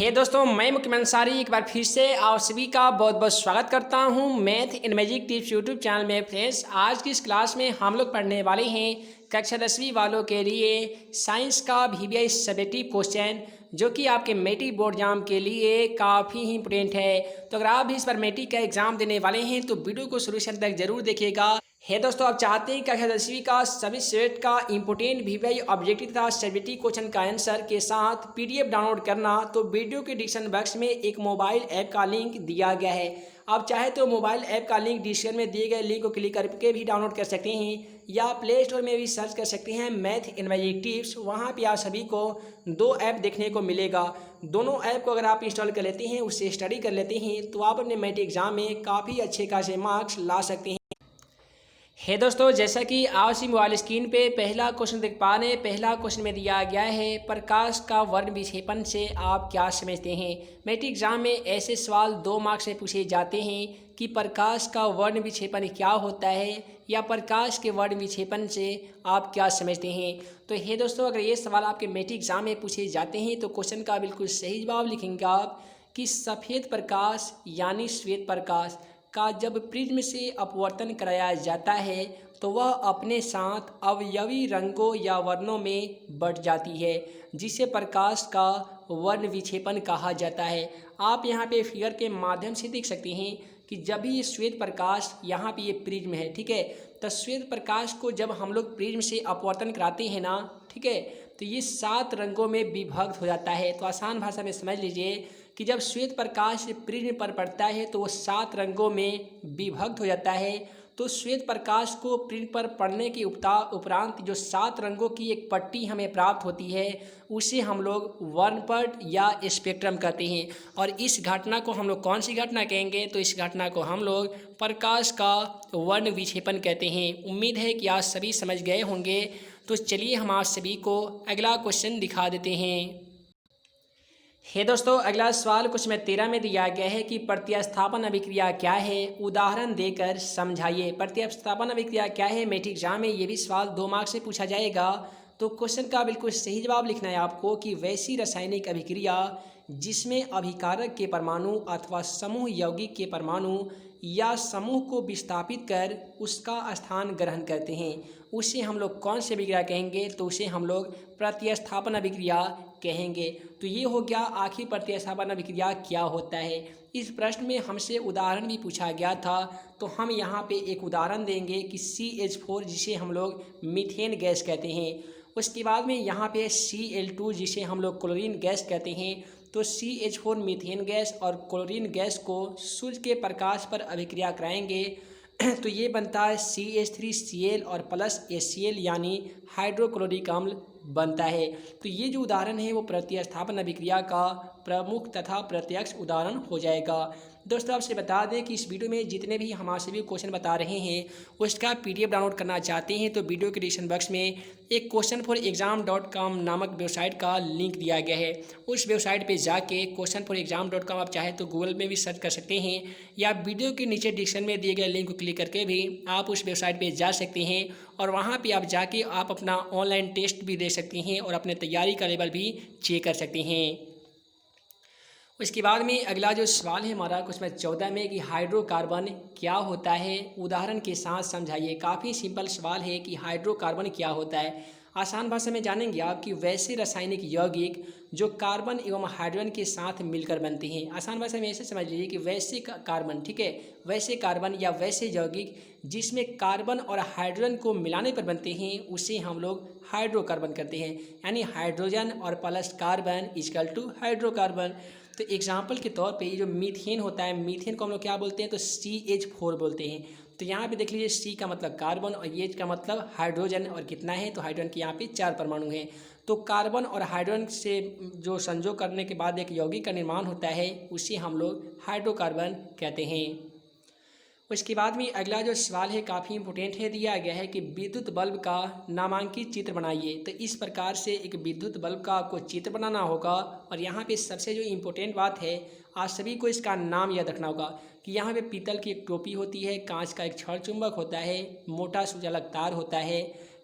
दोस्तों, मैं मुकीम अंसारी एक बार फिर से आप सभी का बहुत बहुत स्वागत करता हूं math in magic tips YouTube channel में। फ्रेंड्स, आज की इस क्लास में हम लोग पढ़ने वाले हैं कक्षा 10वीं वालों के लिए साइंस का VBI सब्जेक्टिव क्वेश्चन, जो कि आपके मैट्रिक बोर्ड एग्जाम के लिए काफ़ी ही इंपॉर्टेंट है। तो अगर आप भी इस बार मैट्रिक का एग्जाम देने वाले हैं तो वीडियो को शुरू से अंत तक जरूर देखिएगा। दोस्तों, आप चाहते हैं कक्षा 10वीं का सभी सब्जेक्ट का इंपोर्टेंट VBI ऑब्जेक्टिव तथा सब्जेक्टिव क्वेश्चन का आंसर के साथ PDF डाउनलोड करना, तो वीडियो के डिस्क्रिप्शन बॉक्स में एक मोबाइल ऐप का लिंक दिया गया है। आप चाहे तो मोबाइल ऐप का लिंक डिस्क्रिप्शन में दिए गए लिंक को क्लिक करके भी डाउनलोड कर सकते हैं, या प्ले स्टोर में भी सर्च कर सकते हैं मैथ इन मैजिक टिप्स। वहाँ पे आप सभी को दो ऐप देखने को मिलेगा। दोनों ऐप को अगर आप इंस्टॉल कर लेते हैं, उससे स्टडी कर लेते हैं, तो आप अपने मैट्रिक एग्जाम में काफ़ी अच्छे खासे मार्क्स ला सकते हैं। दोस्तों, जैसा कि आप इसी मोबाइल स्क्रीन पे पहला क्वेश्चन देख पा रहे हैं। पहला क्वेश्चन में दिया गया है, प्रकाश का वर्ण विक्षेपण से आप क्या समझते हैं। मैट्रिक एग्जाम में ऐसे सवाल 2 मार्क्स में पूछे जाते हैं कि प्रकाश का वर्ण विक्षेपण क्या होता है, या प्रकाश के वर्ण विक्षेपण से आप क्या समझते हैं। तो दोस्तों, अगर ये सवाल आपके मैट्रिक एग्जाम में पूछे जाते हैं तो क्वेश्चन का बिल्कुल सही जवाब लिखेंगे आप कि सफ़ेद प्रकाश यानी श्वेत प्रकाश का जब प्रिज्म से अपवर्तन कराया जाता है तो वह अपने साथ अवयवी रंगों या वर्णों में बढ़ जाती है, जिसे प्रकाश का वर्ण विक्षेपण कहा जाता है। आप यहाँ पे फिगर के माध्यम से देख सकते हैं कि जब भी ये श्वेत प्रकाश, यहाँ पे ये प्रिज्म है, ठीक है, तो श्वेत प्रकाश को जब हम लोग प्रिज्म से अपवर्तन कराते हैं ना, ठीक है, तो ये 7 रंगों में विभक्त हो जाता है। तो आसान भाषा में समझ लीजिए कि जब श्वेत प्रकाश प्रिज्म पर पड़ता है तो वो 7 रंगों में विभक्त हो जाता है। तो श्वेत प्रकाश को प्रिज्म पर पड़ने के उपरांत जो 7 रंगों की एक पट्टी हमें प्राप्त होती है, उसे हम लोग वर्णपट या स्पेक्ट्रम कहते हैं। और इस घटना को हम लोग कौन सी घटना कहेंगे, तो इस घटना को हम लोग प्रकाश का वर्ण विक्षेपण कहते हैं। उम्मीद है कि आप सभी समझ गए होंगे। तो चलिए हम आप सभी को अगला क्वेश्चन दिखा देते हैं। दोस्तों, अगला सवाल क्वेश्चन 13 में दिया गया है कि प्रतिस्थापन अभिक्रिया क्या है, उदाहरण देकर समझाइए। प्रतिस्थापन अभिक्रिया क्या है, मैट्रिक एग्जाम में ये भी सवाल 2 मार्क्स से पूछा जाएगा। तो क्वेश्चन का बिल्कुल सही जवाब लिखना है आपको कि वैसी रासायनिक अभिक्रिया जिसमें अभिकारक के परमाणु अथवा समूह यौगिक के परमाणु या समूह को विस्थापित कर उसका स्थान ग्रहण करते हैं, उसे हम लोग कौन सी अभिक्रिया कहेंगे, तो उसे हम लोग प्रतिस्थापन अभिक्रिया कहेंगे। तो ये हो गया आखिर प्रतिस्थापन अभिक्रिया क्या होता है। इस प्रश्न में हमसे उदाहरण भी पूछा गया था, तो हम यहाँ पे एक उदाहरण देंगे कि CH4 जिसे हम लोग मीथेन गैस कहते हैं। उसके बाद में यहाँ पे Cl2 जिसे हम लोग क्लोरीन गैस कहते हैं। तो CH4 मीथेन गैस और क्लोरीन गैस को सूर्य के प्रकाश पर अभिक्रिया कराएंगे तो ये बनता है CH3Cl और प्लस HCl यानी हाइड्रोक्लोरिक अम्ल बनता है। तो ये जो उदाहरण है वो प्रतिस्थापन अभिक्रिया का प्रमुख तथा प्रत्यक्ष उदाहरण हो जाएगा। दोस्तों, आपसे बता दें कि इस वीडियो में जितने भी हम सभी क्वेश्चन बता रहे हैं उसका PDF डाउनलोड करना चाहते हैं तो वीडियो के डिस्क्रिप्शन बॉक्स में एक questionforexam.com नामक वेबसाइट का लिंक दिया गया है। उस वेबसाइट पे जाके questionforexam.com आप चाहे तो गूगल में भी सर्च कर सकते हैं, या वीडियो के नीचे डिस्क्रिप्शन में दिए गए लिंक को क्लिक करके भी आप उस वेबसाइट पर जा सकते हैं, और वहाँ पर आप जाके आप अपना ऑनलाइन टेस्ट भी दे सकते हैं और अपने तैयारी का लेवल भी चेक कर सकते हैं। उसके बाद में अगला जो सवाल है हमारा क्वेश्चन 14 में कि हाइड्रोकार्बन क्या होता है, उदाहरण के साथ समझाइए। काफ़ी सिंपल सवाल है कि हाइड्रोकार्बन क्या होता है। आसान भाषा में जानेंगे आप कि वैसे रासायनिक यौगिक जो कार्बन एवं हाइड्रोजन के साथ मिलकर बनते हैं। आसान भाषा में ऐसे समझ लीजिए कि वैसे कार्बन, ठीक है, वैसे कार्बन या वैसे यौगिक जिसमें कार्बन और हाइड्रोजन को मिलाने पर बनते हैं उसे हम लोग हाइड्रोकार्बन कहते हैं। यानी हाइड्रोजन और plus carbon equal to hydrocarbon. तो एग्जाम्पल के तौर पे ये जो मीथेन होता है, मीथेन को हम लोग क्या बोलते हैं, तो CH4 बोलते हैं। तो यहाँ पे देख लीजिए C का मतलब कार्बन और H का मतलब हाइड्रोजन, और कितना है, तो हाइड्रोजन के यहाँ पे 4 परमाणु हैं। तो कार्बन और हाइड्रोजन से जो संयोग करने के बाद एक यौगिक का निर्माण होता है उसे हम लोग हाइड्रोकार्बन कहते हैं। उसके बाद में अगला जो सवाल है काफ़ी इंपॉर्टेंट है, दिया गया है कि विद्युत बल्ब का नामांकित चित्र बनाइए। तो इस प्रकार से एक विद्युत बल्ब का आपको चित्र बनाना होगा, और यहाँ पे सबसे जो इम्पोर्टेंट बात है आप सभी को इसका नाम याद रखना होगा कि यहाँ पे पीतल की एक टोपी होती है, कांच का एक छड़ चुंबक होता है, मोटा सुचालक तार होता है,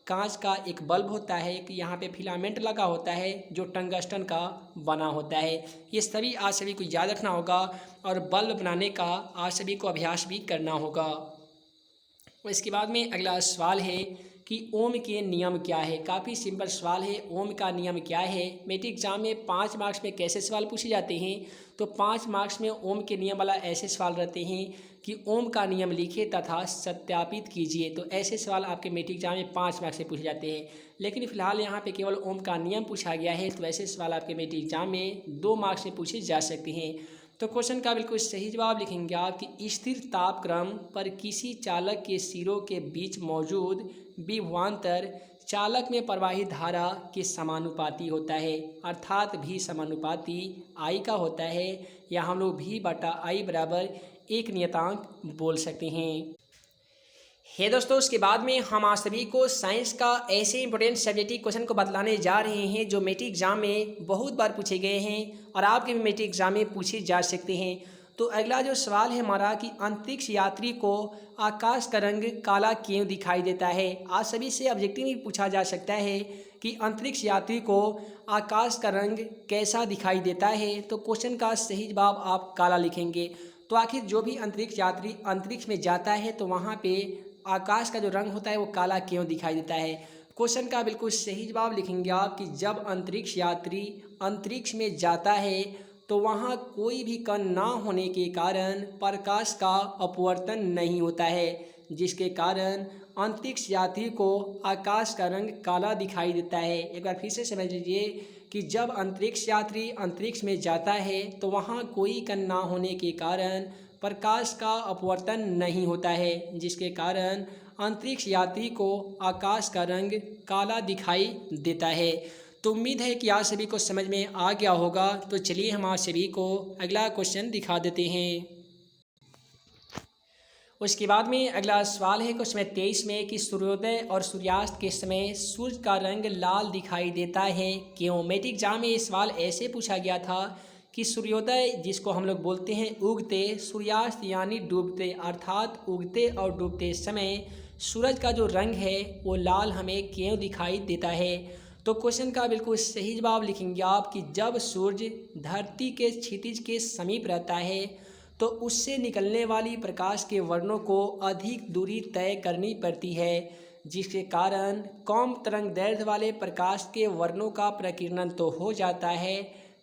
कांच का एक बल्ब होता है, एक यहाँ पे फिलामेंट लगा होता है जो टंगस्टन का बना होता है। ये सभी आप सभी को याद रखना होगा और बल्ब बनाने का आप सभी को अभ्यास भी करना होगा। और इसके बाद में अगला सवाल है कि ओम के नियम क्या है। काफ़ी सिंपल सवाल है, ओम का नियम क्या है। मैट्रिक एग्जाम में 5 मार्क्स में कैसे सवाल पूछे जाते हैं, तो 5 मार्क्स में ओम के नियम वाला ऐसे सवाल रहते हैं कि ओम का नियम लिखिए तथा सत्यापित कीजिए। तो ऐसे सवाल आपके मैट्रिक एग्जाम में 5 मार्क्स से पूछे जाते हैं, लेकिन फिलहाल यहाँ पे केवल ओम का नियम पूछा गया है, तो ऐसे सवाल आपके मैट्रिक एग्जाम में 2 मार्क्स में पूछे जा सकते हैं। तो क्वेश्चन का बिल्कुल सही जवाब लिखेंगे आप कि स्थिर तापक्रम पर किसी चालक के सिरों के बीच मौजूद विभवांतर चालक में प्रवाहित धारा के समानुपाती होता है, अर्थात भी समानुपाती आई का होता है, या हम लोग भी बटा आई बराबर एक नियतांक बोल सकते हैं। हे दोस्तों, उसके बाद में हम आप सभी को साइंस का ऐसे इंपॉर्टेंट सब्जेक्टिव क्वेश्चन को बतलाने जा रहे हैं जो मैट्रिक एग्जाम में बहुत बार पूछे गए हैं और आपके भी मैट्रिक एग्जाम में पूछे जा सकते हैं। तो अगला जो सवाल है हमारा कि अंतरिक्ष यात्री को आकाश का रंग काला क्यों दिखाई देता है। आप सभी से ऑब्जेक्टिव में पूछा जा सकता है कि अंतरिक्ष यात्री को आकाश का रंग कैसा दिखाई देता है। तो क्वेश्चन का सही जवाब आप काला लिखेंगे। तो आखिर जो भी अंतरिक्ष यात्री अंतरिक्ष में जाता है तो वहाँ पे आकाश का जो रंग होता है वो काला क्यों दिखाई देता है। क्वेश्चन का बिल्कुल सही जवाब लिखेंगे आप कि जब अंतरिक्ष यात्री अंतरिक्ष में जाता है तो वहाँ कोई भी कण ना होने के कारण प्रकाश का अपवर्तन नहीं होता है, जिसके कारण अंतरिक्ष यात्री को आकाश का रंग काला दिखाई देता है। एक बार फिर से समझ लीजिए कि जब अंतरिक्ष यात्री अंतरिक्ष में जाता है तो वहाँ कोई कण ना होने के कारण प्रकाश का अपवर्तन नहीं होता है, जिसके कारण अंतरिक्ष यात्री को आकाश का रंग काला दिखाई देता है। तो उम्मीद है कि आप सभी को समझ में आ गया होगा। तो चलिए हम आप सभी को अगला क्वेश्चन दिखा देते हैं। उसके बाद में अगला सवाल है क्वेश्चन 23 में कि सूर्योदय और सूर्यास्त के समय सूर्य का रंग लाल दिखाई देता है क्यों। मैट्रिक एग्जाम में ये सवाल ऐसे पूछा गया था कि सूर्योदय जिसको हम लोग बोलते हैं उगते, सूर्यास्त यानी डूबते, अर्थात उगते और डूबते समय सूरज का जो रंग है वो लाल हमें क्यों दिखाई देता है। तो क्वेश्चन का बिल्कुल सही जवाब लिखेंगे आप कि जब सूर्य धरती के क्षितिज के समीप रहता है तो उससे निकलने वाली प्रकाश के वर्णों को अधिक दूरी तय करनी पड़ती है, जिसके कारण कम तरंग दैर्ध्य वाले प्रकाश के वर्णों का प्रकीर्णन तो हो जाता है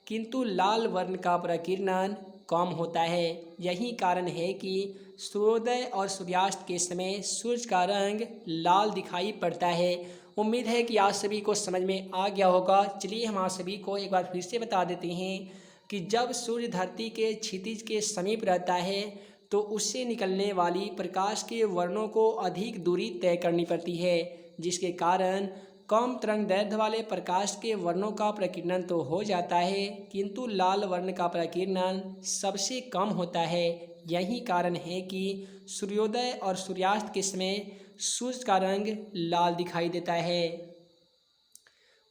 किंतु लाल वर्ण का प्रकीर्णन कम होता है। यही कारण है कि सूर्योदय और सूर्यास्त के समय सूर्य का रंग लाल दिखाई पड़ता है। उम्मीद है कि आप सभी को समझ में आ गया होगा। चलिए हम आप सभी को एक बार फिर से बता देते हैं कि जब सूर्य धरती के क्षितिज के समीप रहता है तो उससे निकलने वाली प्रकाश के वर्णों को अधिक दूरी तय करनी पड़ती है, जिसके कारण कम तरंग दैर्ध्य वाले प्रकाश के वर्णों का प्रकीर्णन तो हो जाता है किंतु लाल वर्ण का प्रकीर्णन सबसे कम होता है। यही कारण है कि सूर्योदय और सूर्यास्त के समय सूर्य का रंग लाल दिखाई देता है।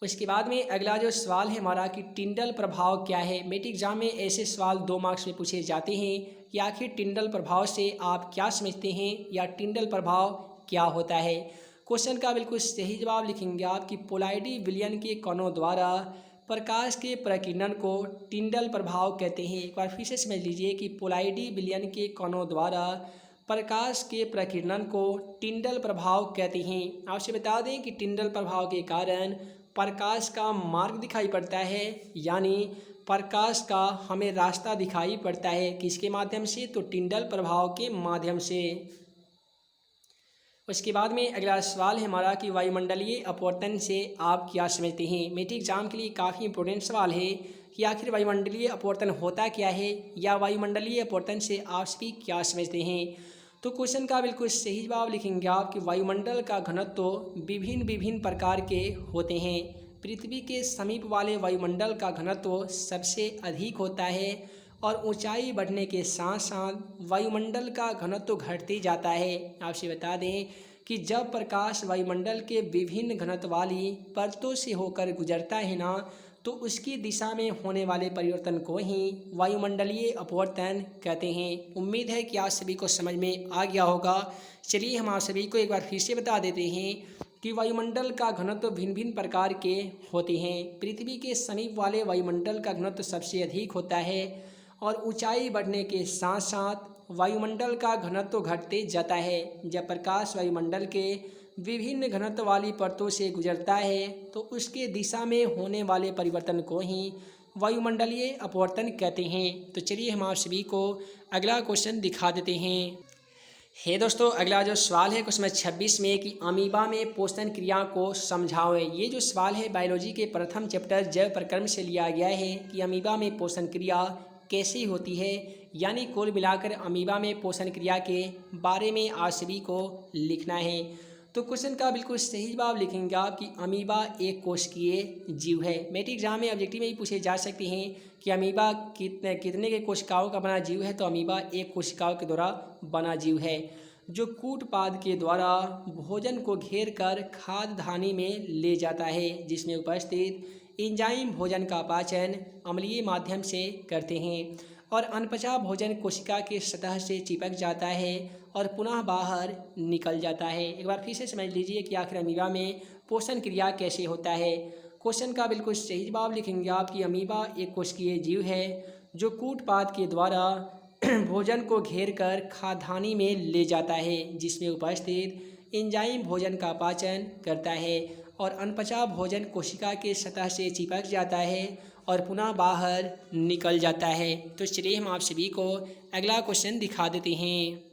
उसके बाद में अगला जो सवाल है हमारा कि टिंडल प्रभाव क्या है। मैट्रिक एग्जाम में ऐसे सवाल 2 मार्क्स में पूछे जाते हैं कि आखिर टिंडल प्रभाव से आप क्या समझते हैं या टिंडल प्रभाव क्या होता है। क्वेश्चन का बिल्कुल सही जवाब लिखेंगे आप कि पोलैरिटी विलयन के कणों द्वारा प्रकाश के प्रकीर्णन को टिंडल प्रभाव कहते हैं। एक बार फिर से समझ लीजिए कि पोलैरिटी विलयन के कणों द्वारा प्रकाश के प्रकीर्णन को टिंडल प्रभाव कहते हैं। आपसे बता दें कि टिंडल प्रभाव के कारण प्रकाश का मार्ग दिखाई पड़ता है, यानी प्रकाश का हमें रास्ता दिखाई पड़ता है। किसके माध्यम से, तो टिंडल प्रभाव के माध्यम से। उसके बाद में अगला सवाल है हमारा कि वायुमंडलीय अपवर्तन से आप क्या समझते हैं। मैट्रिक एग्जाम के लिए काफ़ी इंपॉर्टेंट सवाल है कि आखिर वायुमंडलीय अपवर्तन होता क्या है या वायुमंडलीय अपवर्तन से आप सभी क्या समझते हैं। तो क्वेश्चन का बिल्कुल सही जवाब लिखेंगे आप कि वायुमंडल का घनत्व तो विभिन्न प्रकार के होते हैं। पृथ्वी के समीप वाले वायुमंडल का घनत्व सबसे अधिक होता है और ऊंचाई बढ़ने के साथ साथ वायुमंडल का घनत्व घटते जाता है। आपसे बता दें कि जब प्रकाश वायुमंडल के विभिन्न घनत्व वाली परतों से होकर गुजरता है ना, तो उसकी दिशा में होने वाले परिवर्तन को ही वायुमंडलीय अपवर्तन कहते हैं। उम्मीद है कि आप सभी को समझ में आ गया होगा। चलिए हम आप सभी को एक बार फिर से बता देते हैं कि वायुमंडल का घनत्व भिन्न भिन्न प्रकार के होते हैं। पृथ्वी के समीप वाले वायुमंडल का घनत्व सबसे अधिक होता है और ऊंचाई बढ़ने के साथ साथ वायुमंडल का घनत्व घटते जाता है। जब प्रकाश वायुमंडल के विभिन्न घनत्व वाली परतों से गुजरता है तो उसके दिशा में होने वाले परिवर्तन को ही वायुमंडलीय अपवर्तन कहते हैं। तो चलिए हम आप सभी को अगला क्वेश्चन दिखा देते हैं। दोस्तों, अगला जो सवाल है क्वेश्चन 26 में कि अमीबा में पोषण क्रिया को समझाओ। ये जो सवाल है बायोलॉजी के प्रथम चैप्टर जैव प्रक्रम से लिया गया है कि अमीबा में पोषण क्रिया कैसी होती है, यानी कुल मिलाकर अमीबा में पोषण क्रिया के बारे में आप सभी को लिखना है। तो क्वेश्चन का बिल्कुल सही जवाब लिखेंगे आप कि अमीबा एक कोशिकीय जीव है। मैट्रिक एग्जाम में ऑब्जेक्टिव में भी पूछे जा सकते हैं कि अमीबा कितने के कोशिकाओं का बना जीव है। तो अमीबा एक कोशिकाओं के द्वारा बना जीव है जो कूटपाद के द्वारा भोजन को घेर कर खाद्य धानी में ले जाता है, जिसमें उपस्थित एंजाइम भोजन का पाचन अम्लीय माध्यम से करते हैं और अनपचा भोजन कोशिका के सतह से चिपक जाता है और पुनः बाहर निकल जाता है। एक बार फिर से समझ लीजिए कि आखिर अमीबा में पोषण क्रिया कैसे होता है। क्वेश्चन का बिल्कुल सही जवाब लिखेंगे आप कि अमीबा एक कोशिकीय जीव है जो कूटपाद के द्वारा भोजन को घेर कर खाद्यान्नी में ले जाता है, जिसमें उपस्थित एंजाइम भोजन का पाचन करता है और अनपचा भोजन कोशिका के सतह से चिपक जाता है और पुनः बाहर निकल जाता है। तो चलिए हम आप सभी को अगला क्वेश्चन दिखा देते हैं।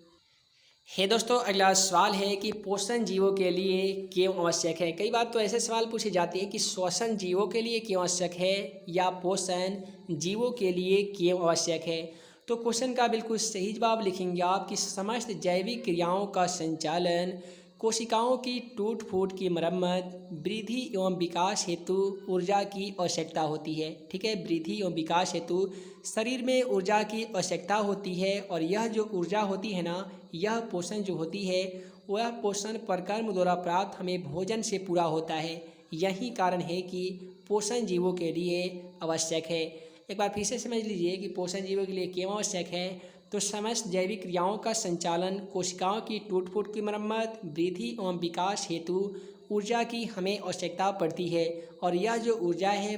दोस्तों, अगला सवाल है कि पोषण जीवों के लिए क्यों आवश्यक है। कई बार तो ऐसे सवाल पूछे जाते हैं कि श्वसन जीवों के लिए क्यों आवश्यक है या पोषण जीवों के लिए क्यों आवश्यक है। तो क्वेश्चन का बिल्कुल सही जवाब लिखेंगे आप कि समस्त जैविक क्रियाओं का संचालन, कोशिकाओं की टूट फूट की मरम्मत, वृद्धि एवं विकास हेतु ऊर्जा की आवश्यकता होती है। ठीक है, वृद्धि एवं विकास हेतु शरीर में ऊर्जा की आवश्यकता होती है और यह जो ऊर्जा होती है ना, यह पोषण जो होती है वह पोषण परकर्म द्वारा प्राप्त हमें भोजन से पूरा होता है। यही कारण है कि पोषण जीवों के लिए आवश्यक है। एक बार फिर से समझ लीजिए कि पोषण जीवों के लिए क्यों आवश्यक है। तो समस्त जैविक क्रियाओं का संचालन, कोशिकाओं की टूट फूट की मरम्मत, वृद्धि एवं विकास हेतु ऊर्जा की हमें आवश्यकता पड़ती है और यह जो ऊर्जा है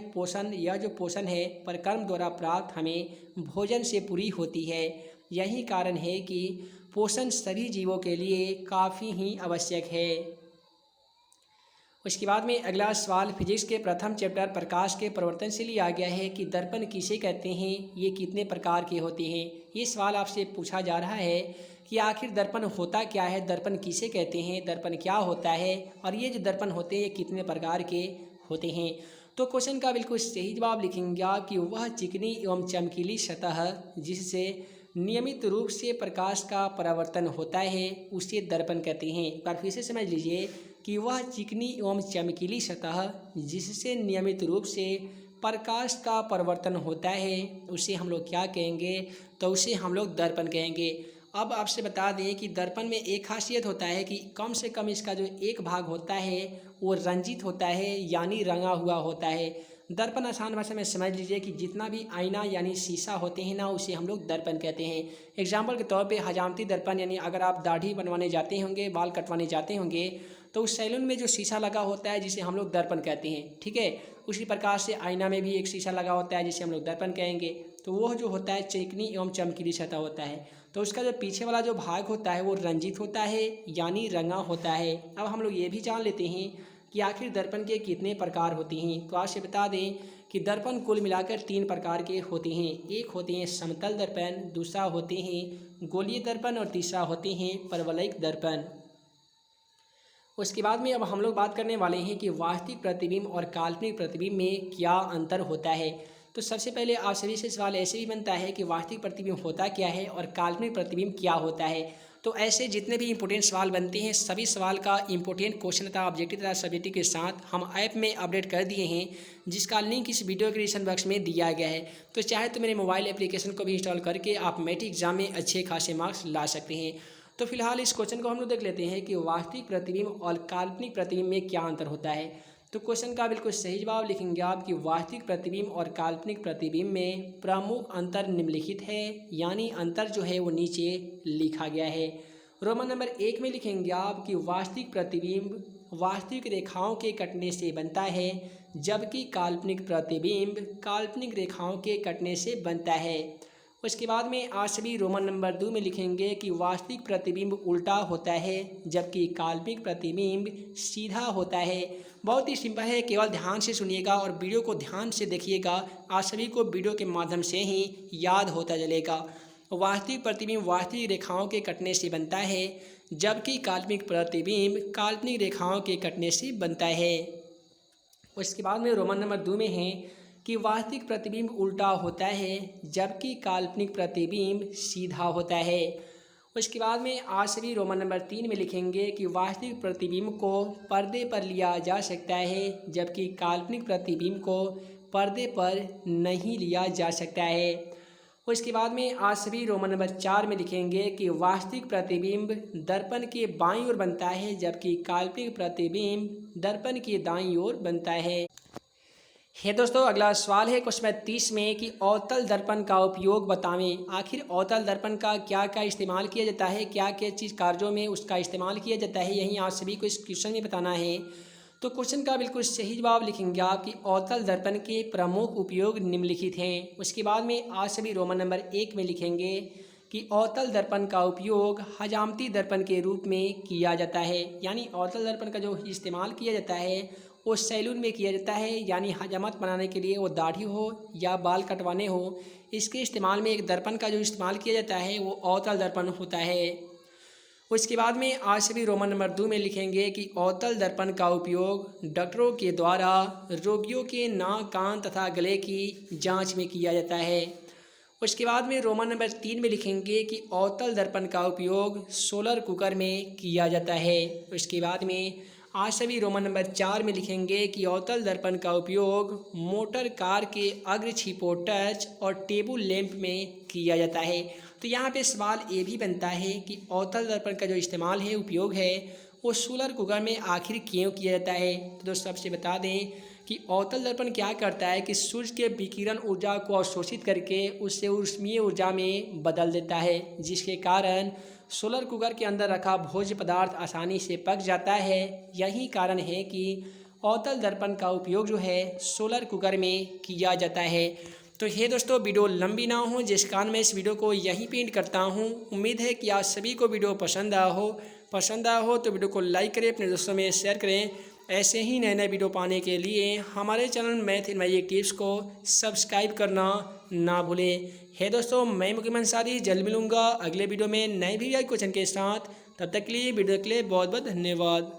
यह जो पोषण है परकर्म द्वारा प्राप्त हमें भोजन से पूरी होती है। यही कारण है कि पोषण सभी जीवों के लिए काफ़ी ही आवश्यक है। उसके बाद में अगला सवाल फिजिक्स के प्रथम चैप्टर प्रकाश के प्रवर्तन से लिया गया है कि दर्पण किसे कहते हैं, ये कितने प्रकार के होते हैं। ये सवाल आपसे पूछा जा रहा है कि आखिर दर्पण होता क्या है, दर्पण किसे कहते हैं, दर्पण क्या होता है और ये जो दर्पण होते हैं ये कितने प्रकार के होते हैं। तो क्वेश्चन का बिल्कुल सही जवाब लिखेंगे आप कि वह चिकनी एवं चमकीली सतह जिससे नियमित रूप से प्रकाश का परावर्तन होता है उसे दर्पण कहते हैं। एक बार फिर से समझ लीजिए कि वह चिकनी एवं चमकीली सतह जिससे नियमित रूप से प्रकाश का परिवर्तन होता है उसे हम लोग क्या कहेंगे, तो उसे हम लोग दर्पण कहेंगे। अब आपसे बता दें कि दर्पण में एक खासियत होता है कि कम से कम इसका जो एक भाग होता है वो रंजित होता है, यानी रंगा हुआ होता है। दर्पण आसान भाषा में समझ लीजिए कि जितना भी आईना यानी शीशा होते हैं ना, उसे हम लोग दर्पण कहते हैं। एग्जाम्पल के तौर पे हजामती दर्पण, यानी अगर आप दाढ़ी बनवाने जाते होंगे, बाल कटवाने जाते होंगे, तो उस सैलून में जो शीशा लगा होता है जिसे हम लोग दर्पण कहते हैं। ठीक है, उसी प्रकार से आईना में भी एक शीशा लगा होता है जिसे हम लोग दर्पण कहेंगे। तो वह जो होता है चिकनी एवं चमकीली सतह होता है, तो उसका जो पीछे वाला जो भाग होता है वो रंजित होता है, यानी रंगा होता है। अब हम लोग ये भी जान लेते हैं कि आखिर दर्पण के कितने प्रकार होते हैं। तो आपसे बता दें कि दर्पण कुल मिलाकर 3 प्रकार के होते हैं। एक होते हैं समतल दर्पण, दूसरा होते हैं गोलीय दर्पण और तीसरा होते हैं परवलयिक दर्पण। उसके बाद में अब हम लोग बात करने वाले हैं कि वास्तविक प्रतिबिंब और काल्पनिक प्रतिबिंब में क्या अंतर होता है। तो सबसे पहले आप सभी से सवाल ऐसे भी बनता है कि वास्तविक प्रतिबिंब होता क्या है और काल्पनिक प्रतिबिंब क्या होता है। तो ऐसे जितने भी इंपॉर्टेंट सवाल बनते हैं सभी सवाल का इंपॉर्टेंट क्वेश्चन तथा ऑब्जेक्टिव तथा सब्जेक्टिव के साथ हम ऐप में अपडेट कर दिए हैं, जिसका लिंक इस वीडियो के डिस्क्रिप्शन बॉक्स में दिया गया है। तो चाहे तो मेरे मोबाइल एप्लीकेशन को भी इंस्टॉल करके आप मैट्रिक एग्जाम में अच्छे खासे मार्क्स ला सकते हैं। तो फिलहाल इस क्वेश्चन को हम लोग देख लेते हैं कि वास्तविक प्रतिबिंब और काल्पनिक प्रतिबिंब में क्या अंतर होता है। तो क्वेश्चन का बिल्कुल सही जवाब लिखेंगे आप कि वास्तविक प्रतिबिंब और काल्पनिक प्रतिबिंब में प्रमुख अंतर निम्नलिखित है, यानी अंतर जो है वो नीचे लिखा गया है। रोमन नंबर 1 में लिखेंगे आप कि वास्तविक प्रतिबिंब वास्तविक रेखाओं के कटने से बनता है, जबकि काल्पनिक प्रतिबिंब काल्पनिक रेखाओं के कटने से बनता है। उसके बाद में आज सभी रोमन नंबर 2 में लिखेंगे कि वास्तविक प्रतिबिंब उल्टा होता है, जबकि काल्पनिक प्रतिबिंब सीधा होता है। बहुत ही सिंपल है, केवल ध्यान से सुनिएगा और वीडियो को ध्यान से देखिएगा। आप सभी को वीडियो के माध्यम से ही याद होता चलेगा। वास्तविक प्रतिबिंब वास्तविक रेखाओं के कटने से बनता है, जबकि काल्पनिक प्रतिबिंब काल्पनिक रेखाओं के कटने से बनता है। उसके बाद में रोमन नंबर 2 में है कि वास्तविक प्रतिबिंब उल्टा होता है, जबकि काल्पनिक प्रतिबिंब सीधा होता है। उसके बाद में आज सभी रोमन नंबर 3 में लिखेंगे कि वास्तविक प्रतिबिंब को पर्दे पर लिया जा सकता है, जबकि काल्पनिक प्रतिबिंब को पर्दे पर नहीं लिया जा सकता है। उसके बाद में आज सभी रोमन नंबर 4 में लिखेंगे कि वास्तविक प्रतिबिंब दर्पण के बाईं ओर बनता है, जबकि काल्पनिक प्रतिबिंब दर्पण के दाईं ओर बनता है दोस्तों, अगला सवाल है क्वेश्चन 30 में कि अवतल दर्पण का उपयोग बतावें। आखिर अवतल दर्पण का क्या क्या इस्तेमाल किया जाता है, क्या क्या चीज़ कार्यों में उसका इस्तेमाल किया जाता है, यही आप सभी को इस क्वेश्चन में बताना है। तो क्वेश्चन का बिल्कुल सही जवाब लिखेंगे आप कि अवतल दर्पण के प्रमुख उपयोग निम्नलिखित हैं। उसके बाद में आज सभी रोमन नंबर 1 में लिखेंगे कि अवतल दर्पण का उपयोग हजामती दर्पण के रूप में किया जाता है। यानी अवतल दर्पण का जो इस्तेमाल किया जाता है वो सैलून में किया जाता है, यानी हजामत बनाने के लिए, वो दाढ़ी हो या बाल कटवाने हो, इसके इस्तेमाल में एक दर्पण का जो इस्तेमाल किया जाता है वो अवतल दर्पण होता है। उसके बाद में आज सभी रोमन नंबर 2 में लिखेंगे कि अवतल दर्पण का उपयोग डॉक्टरों के द्वारा रोगियों के नाक, कान तथा गले की जांच में किया जाता है। उसके बाद में रोमन नंबर 3 में लिखेंगे कि अवतल दर्पण का उपयोग सोलर कुकर में किया जाता है। उसके बाद में आज सभी रोमन नंबर 4 में लिखेंगे कि अवतल दर्पण का उपयोग मोटर कार के अग्र छिपो टच और टेबल लैंप में किया जाता है। तो यहाँ पे सवाल ये भी बनता है कि अवतल दर्पण का जो इस्तेमाल है, उपयोग है, वो सोलर कुकर में आखिर क्यों किया जाता है। तो दोस्तों आपसे बता दें कि अवतल दर्पण क्या करता है कि सूर्य के विकिरण ऊर्जा को अवशोषित करके उससे ऊष्मीय ऊर्जा में बदल देता है, जिसके कारण सोलर कुकर के अंदर रखा भोज्य पदार्थ आसानी से पक जाता है। यही कारण है कि अवतल दर्पण का उपयोग जो है सोलर कुकर में किया जाता है। तो ये दोस्तों वीडियो लंबी ना हो, जिस कारण मैं इस वीडियो को यहीं पे एंड करता हूँ। उम्मीद है कि आप सभी को वीडियो पसंद आया हो तो वीडियो को लाइक करें, अपने दोस्तों में शेयर करें। ऐसे ही नए नए वीडियो पाने के लिए हमारे channel math in magic tips को सब्सक्राइब करना ना भूलें। है दोस्तों, मैं मुकीम अंसारी जल्द मिलूँगा अगले वीडियो में नए वीडियो क्वेश्चन के साथ। तब तक के लिए वीडियो के लिए बहुत बहुत धन्यवाद।